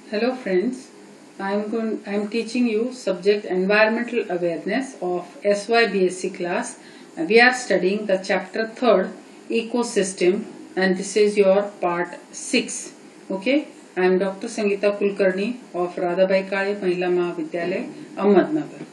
Hello friends, I'm teaching you subject environmental awareness of SYBSc class. We are studying the chapter 3rd ecosystem and this is your part 6. Okay, I am Dr. Sangeeta Kulkarni of Radhabai Kale Mahila Mahavidyalaya, Ahmednagar.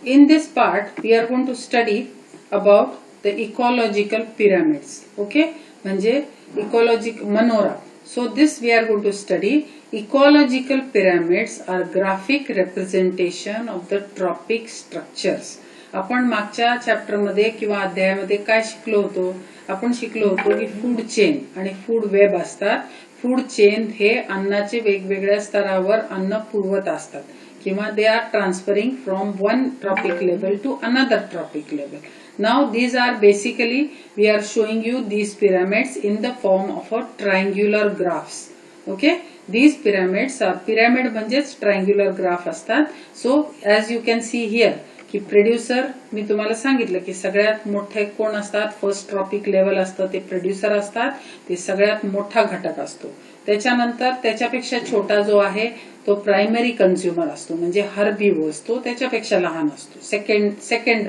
In this part we are going to study about the ecological pyramids. Okay, म्हणजे ecological Manora. So this we are going to study. Ecological pyramids are graphic representation of the trophic structures. आपण मागच्या chapter मध्ये किंवा अध्यायामध्ये काय शिकलो होतो? आपण शिकलो होतो की फूड चेन आणि फूड वेब असतात. फूड चेन हे अन्नाचे वेगवेगळ्या स्तरावर अन्न पुरवत असतात किंवा they are transferring from one trophic level to another trophic level. Now these are basically we are showing you these pyramids in the form of a triangular graphs. Okay, these pyramids are pyramid म्हणजेच triangular graph असतात. So as you can see here की producer मी तुम्हाला सांगितलं की सगळ्यात मोठे कोण असतात, फर्स्ट ट्रॉपिक लेवल असतं ते प्रोड्युसर असतात, ते सगळ्यात मोठा घटक असतो. त्याच्यानंतर त्याच्यापेक्षा छोटा जो आहे तो प्रायमरी कन्झ्युमर असतो म्हणजे हर्बीवोर असतो, त्याच्यापेक्षा लहान असतो सेकंड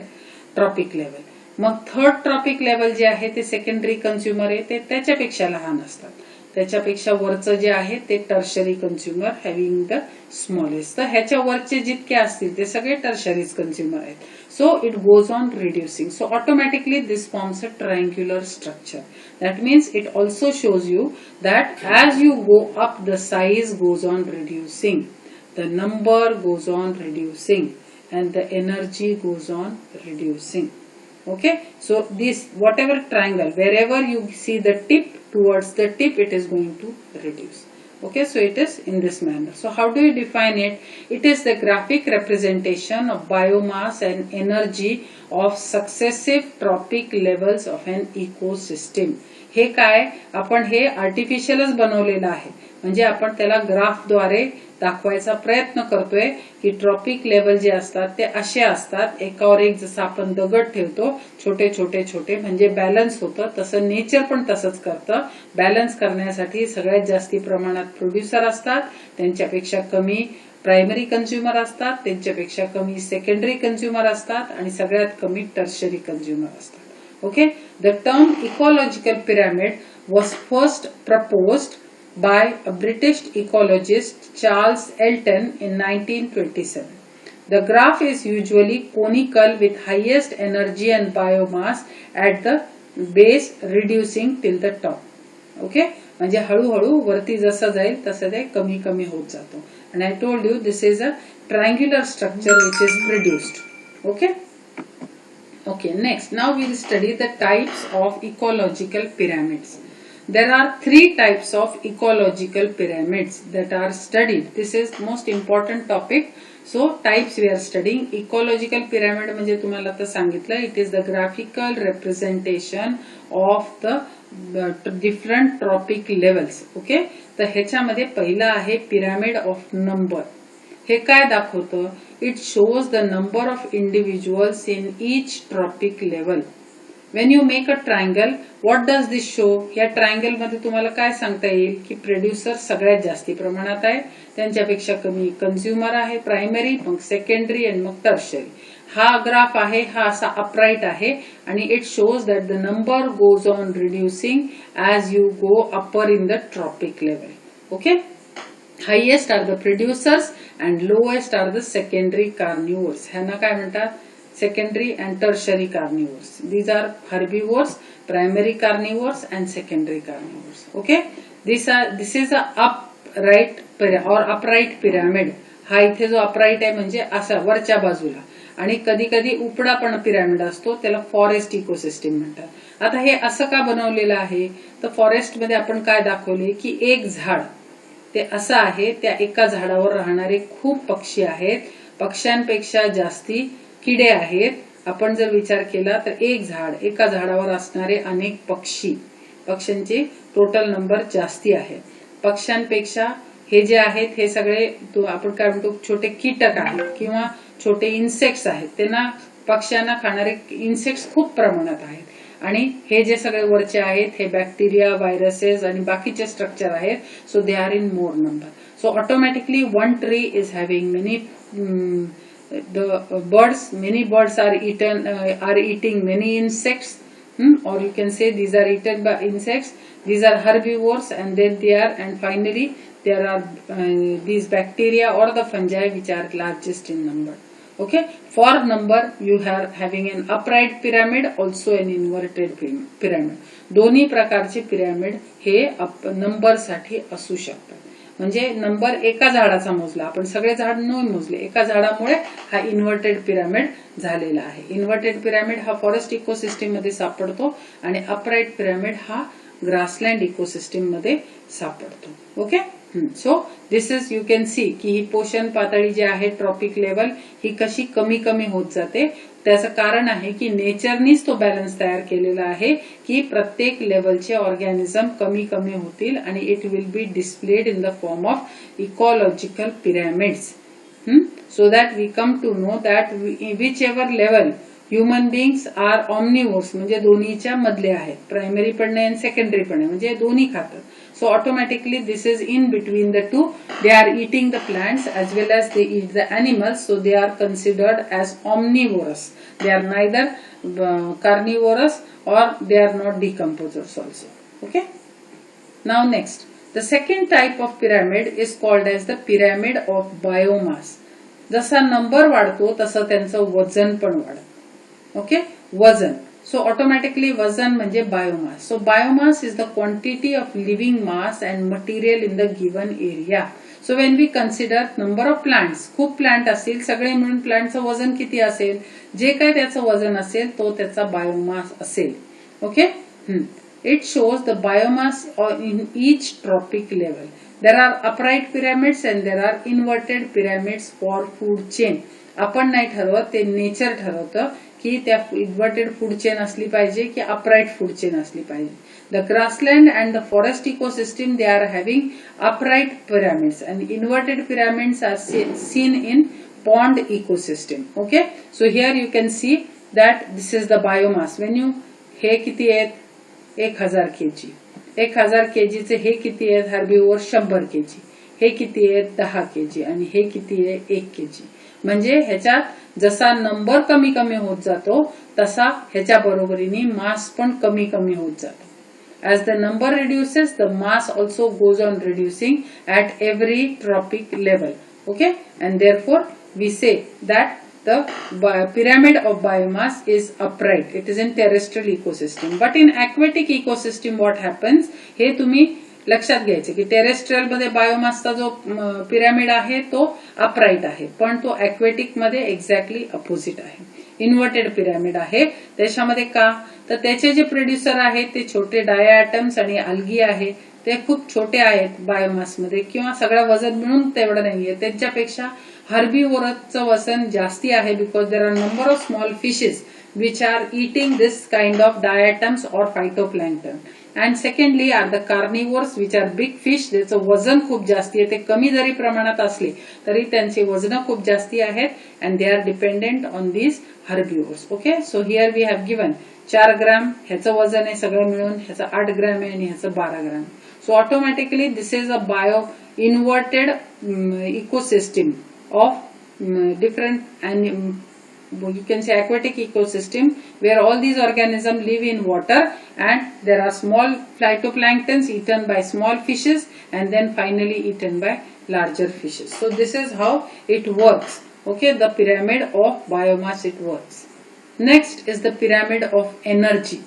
ट्रॉपिक लेवल. मग थर्ड ट्रॉपिक लेवल जे आहे ते सेकंडरी कन्झ्युमर आहे, ते त्याच्यापेक्षा लहान असतात. त्याच्यापेक्षा वरचं जे आहे ते tertiary consumer having the smallest. तर ह्याच्या वरचे जितके असतील ते सगळे टर्शरीज कन्झ्युमर आहेत. So it goes on reducing. So automatically this forms a triangular structure. That means it also shows you that as you go up the size goes on reducing, the number goes on reducing and the energy goes on reducing. Okay, so this whatever triangle, wherever you see the tip, towards the tip it is going to reduce. Okay, so it is in this manner. So how do you define it? It is the graphic representation of biomass and energy of successive trophic levels of an ecosystem. हे काय आपण हे आर्टिफिशियलच बनवलेलं आहे, म्हणजे आपण त्याला ग्राफद्वारे दाखवायचा प्रयत्न करतोय की ट्रॉपिक लेवल जे असतात ते असे असतात, एकावर एक जसं आपण दगड ठेवतो छोटे छोटे छोटे म्हणजे बॅलन्स होतं, तसं नेचर पण तसंच करतं. बॅलन्स करण्यासाठी सगळ्यात जास्ती प्रमाणात प्रोड्युसर असतात, त्यांच्यापेक्षा कमी प्रायमरी कन्झ्युमर असतात, त्यांच्यापेक्षा कमी सेकंडरी कन्झ्युमर असतात आणि सगळ्यात कमी टर्शरी कन्झ्युमर असतात. Okay, the term ecological pyramid was first proposed by a British ecologist Charles Elton in 1927. The graph is usually conical with highest energy and biomass at the base reducing till the top. Okay, म्हणजे हळूहळू वरती जसं जाईल तसं ते कमी कमी होत जातो. And I told you this is a triangular structure which is produced. Okay. Okay, next now we will study the types of ecological pyramids. There are 3 types of ecological pyramids that are studied. This is most important topic. So types we are studying. Ecological pyramid म्हणजे तुम्हाला आता सांगितलं, it is the graphical representation of the different trophic levels. Okay, तर ह्याच्यामध्ये पहिला आहे pyramid of number. हे काय दाखवतं? It shows the number of individuals in each trophic level. When you make a triangle, what does this show? या triangle मध्ये तुम्हाला काय सांगता येईल की प्रोड्युसर सगळ्यात जास्ती प्रमाणात आहे, त्यांच्यापेक्षा कमी कन्झ्युमर आहे प्रायमरी, मग सेकंडरी आणि मग टर्शरी. हा ग्राफ आहे, हा असा अपराइट आहे आणि it shows that the number goes on reducing as you go upper in the tropic level. Okay, highest are the producers and lowest are the secondary carnivores. ह्यांना काय म्हणतात? Secondary and tertiary carnivores. These are herbivores, primary carnivores and secondary carnivores. Okay, this is a upright pyramid. हा इथे जो upright आहे म्हणजे असा वरच्या बाजूला, आणि कधी कधी उपडा पण पिरामिड असतो, त्याला फॉरेस्ट इकोसिस्टम म्हणतात. आता हे असं का बनवलेलं आहे? तर फॉरेस्ट मध्ये आपण काय दाखवले की एक झाड ते असं आहे, त्या एका झाडावर राहणारे खूप पक्षी आहेत, पक्ष्यांपेक्षा जास्ती किडे आहेत. आपण जर विचार केला तर एक झाड, एका झाडावर असणारे अनेक पक्षी, पक्ष्यांचे टोटल नंबर जास्ती आहे. पक्ष्यांपेक्षा हे जे आहेत हे सगळे आपण काय म्हणतो छोटे कीटक आहेत किंवा छोटे इन्सेक्ट्स आहेत, त्यांना पक्ष्यांना खाणारे इन्सेक्ट्स खूप प्रमाणात आहेत. आणि हे जे सगळे वरचे आहेत हे बॅक्टेरिया, व्हायरसेस आणि बाकीचे स्ट्रक्चर आहेत. So they are in more number. So automatically one tree is having many many birds are eating many insects, or you can say these are eaten by insects. These are herbivores, and then and finally there are these bacteria or the fungi which are largest in number. Okay, for number you are having an upright pyramid, also an inverted pyramid. दोन्ही प्रकारचे pyramid हे number साठी असू शकतात. म्हणजे number एका झाडाचा मोजला, आपण सगळे झाड नाही मोजले, एका झाडामुळे हा इन्व्हर्टेड पिरॅमिड झालेला आहे. इन्व्हर्टेड पिरॅमिड हा फॉरेस्ट इकोसिस्टीम मध्ये सापडतो आणि अपराइट पिरॅमिड हा ग्रासलँड इकोसिस्टीम मध्ये सापडतो. Okay, so this is you can see की ही पोषण पातळी जी आहे ट्रॉपिक लेवल ही कशी कमी कमी होत जाते. त्याचं कारण आहे की नेचरनीच तो बॅलन्स तयार केलेला आहे की प्रत्येक लेवलचे ऑर्गॅनिझम कमी कमी होतील आणि it will be displayed in the form of ecological pyramids. So that we come to know that whichever level human beings are omnivores, म्हणजे दोन्हीच्या मधले आहेत. प्रायमरी पण आहे आणि सेकंडरी पण आहे, म्हणजे दोन्ही खातात. So automatically this is in between the two. They are eating the plants as well as they eat the animals. So they are considered as omnivorous. They are neither carnivorous or they are not decomposers also. Okay. Now next, the second type of pyramid is called as the pyramid of biomass. जसा number वाढतो तसं त्यांचं वजन पण वाढतं. Okay, वजन. So automatically वजन म्हणजे biomass. So biomass is the quantity of living mass and material in the given area. So when we consider number of plants, खूप प्लांट असतील, सगळे मिळून प्लांटचं वजन किती असेल, जे काय त्याचं वजन असेल तो त्याचा बायोमास असेल. Okay, it shows the biomass in each tropic level. There are upright pyramids and there are inverted pyramids for food chain. आपण नाही ठरवत, ते नेचर ठरवतं की त्या इन्व्हर्टेड फूड चेन असली पाहिजे की अपराइट फूड चेन असली पाहिजे. The grassland and the forest ecosystem they are having upright pyramids and inverted pyramids are seen in pond ecosystem. Okay, so here you can see that this is the biomass. Wien you हे किती आहेत, 1000 kg. 1000 kgचे हे किती आहेत, herbivore 100 kg. हे किती आहेत, 10 kg. आणि हे किती आहे, 1 kg. म्हणजे ह्याच्यात जसा नंबर कमी कमी होत जातो तसा ह्याच्या बरोबरीने मास पण कमी कमी होत जातो. As the number reduces, the mass also goes on reducing at every tropic level. Okay, and therefore we say that the pyramid of biomass is upright. It is in terrestrial ecosystem. But in aquatic ecosystem what happens? हे तुम्ही लक्षात घ्यायचे की terrestrial मध्ये बायोमासचा जो pyramid आहे तो upright आहे, पण तो ॲक्वेटिक मध्ये एक्झॅक्टली अपोजिट आहे, इन्व्हर्टेड पिरॅमिड आहे. त्याच्यामध्ये का, तर त्याचे जे प्रोड्युसर आहेत ते छोटे डायॲटम्स आणि अल्गी आहे, ते खूप छोटे आहेत बायोमास मध्ये, किंवा सगळं वजन मिळून तेवढं नाहीये. त्यांच्यापेक्षा हर्बिवोरसचं वजन जास्ती आहे, because there are number of small fishes which are eating this kind of diatoms or phytoplankton. And secondly are the carnivores which are big fish. त्याचं वजन खूप जास्ती आहे, ते कमी जरी प्रमाणात असले तरी त्यांचे वजन खूप जास्ती आहेत, and they are dependent on these herbivores. Okay, so here we have given 4 ग्राम ह्याचं वजन आहे सगळं मिळून, ह्याचं 8 ग्राम आहे आणि ह्याचं 12 ग्राम. So automatically this is a inverted ecosystem of different and you can say aquatic ecosystem where all these organisms live in water and there are small phytoplanktons eaten by small fishes and then finally eaten by larger fishes. So this is how it works. Okay, the pyramid of biomass, it works. Next is the pyramid of energy.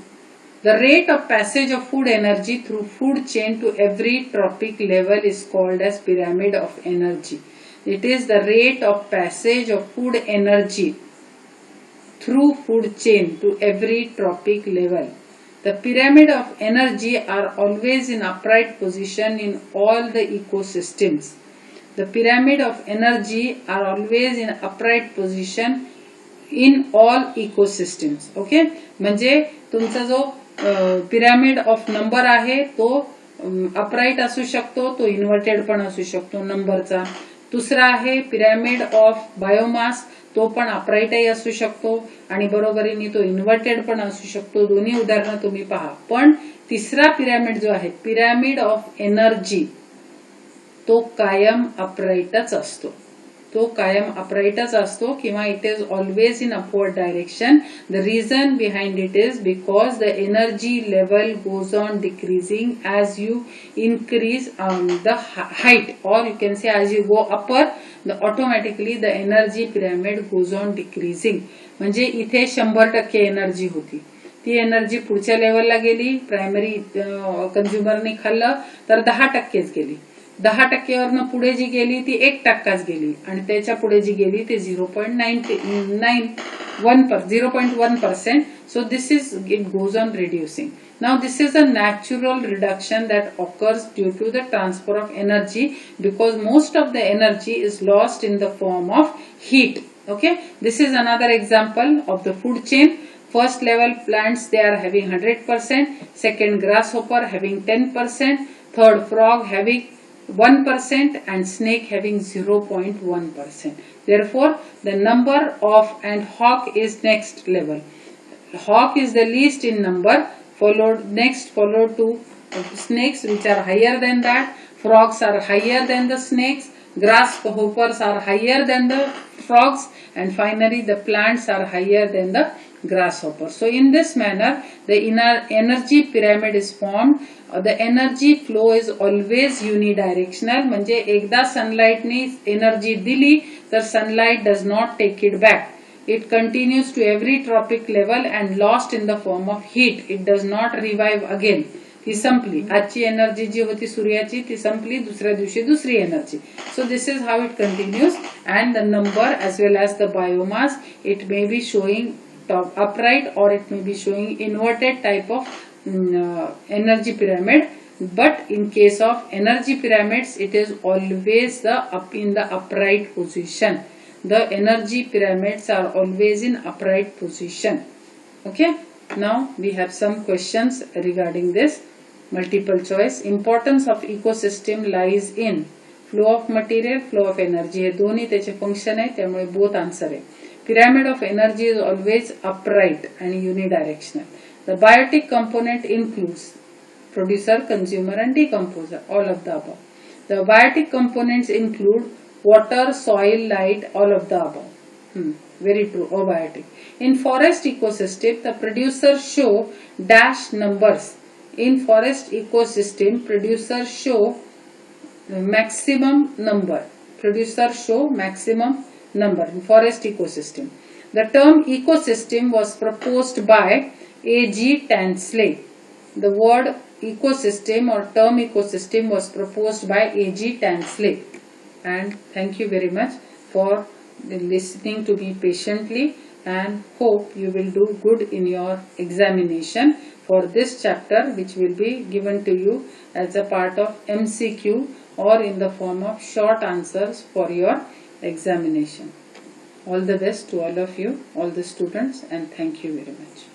The rate of passage of food energy through food chain to every tropic level is called as pyramid of energy. It is the rate of passage of food energy through food chain to every tropic level. The pyramid of energy are always in upright position in all the ecosystems. The pyramid of energy are always in upright position in all ecosystems. Okay, म्हणजे तुमचा जो pyramid of number आहे तो upright असू शकतो, तो inverted पण असू शकतो नंबरचा. दुसरा आहे पिरॅमिड ऑफ बायोमास, तो पण अपराइटही असू शकतो आणि बरोबरीने तो इन्व्हर्टेड पण असू शकतो. दोन्ही उदाहरणं तुम्ही पहा. पण तिसरा पिरॅमिड जो आहे पिरॅमिड ऑफ एनर्जी, तो कायम अपराईटच असतो. तो कायम अपराईटच असतो किंवा it is always in upward direction. The reason behind it is because the energy level goes on decreasing as you increase the height, or you can say as you go upper, automatically the energy pyramid goes on decreasing. म्हणजे इथे 100% energy होती, ती energy पुढच्या लेवलला गेली, primary कंझ्युमरने खाल्लं तर 10%च गेली. 10%वरनं पुढे जी गेली ती 1%च गेली आणि त्याच्या पुढे जी गेली ती 0.1%. So this is, it goes on reducing. Now this is a natural reduction that occurs due to the transfer of energy, because most of the energy is lost in the form of heat. Okay, this is another example of the food chain. First level plants, they are having 100%, second grasshopper having 10%, third frog having 1% and snake having 0.1%. Therefore, the number of, and hawk is next level. Hawk is the least in number, followed to snakes which are higher than that, frogs are higher than the snakes, grasshoppers are higher than the frogs, and finally the plants are higher than the grasshopper. So in this manner the inner energy pyramid is formed. The energy flow is always unidirectional. म्हणजे एकदा sunlight ने energy दिली तर sunlight does not take it back. It continues to every tropic level and lost in the form of heat. It does not revive again. ती संपली, आजची energy जी होती सूर्याची ती संपली, दुसऱ्या दिवशी दुसरी energy. So this is how it continues, and the number as well as the biomass, it may be showing upright or it may be showing inverted type of energy pyramid. But in case of energy pyramids, it is always in the upright position. The energy pyramids are always in upright position. Okay, now we have some questions regarding this. Multiple choice. Importance of ecosystem lies in flow of material, flow of energy. हे दोन्ही त्याचे function आहे, त्यामुळे both answer आहे. Pyramid of energy is always upright and unidirectional. The biotic component includes producer, consumer and decomposer, all of the above. The biotic components include water, soil, light, all of the above. Very true, abiotic. In forest ecosystem, the producers show dash numbers. In forest ecosystem, producers show maximum number. Producers show maximum number in forest ecosystem. The term ecosystem was proposed by A.G. Tansley. The word ecosystem or term ecosystem was proposed by A.G. Tansley. And thank you very much for listening to me patiently, and hope you will do good in your examination for this chapter, which will be given to you as a part of MCQ or in the form of short answers for your examination. All the best to all of you, all the students, and thank you very much.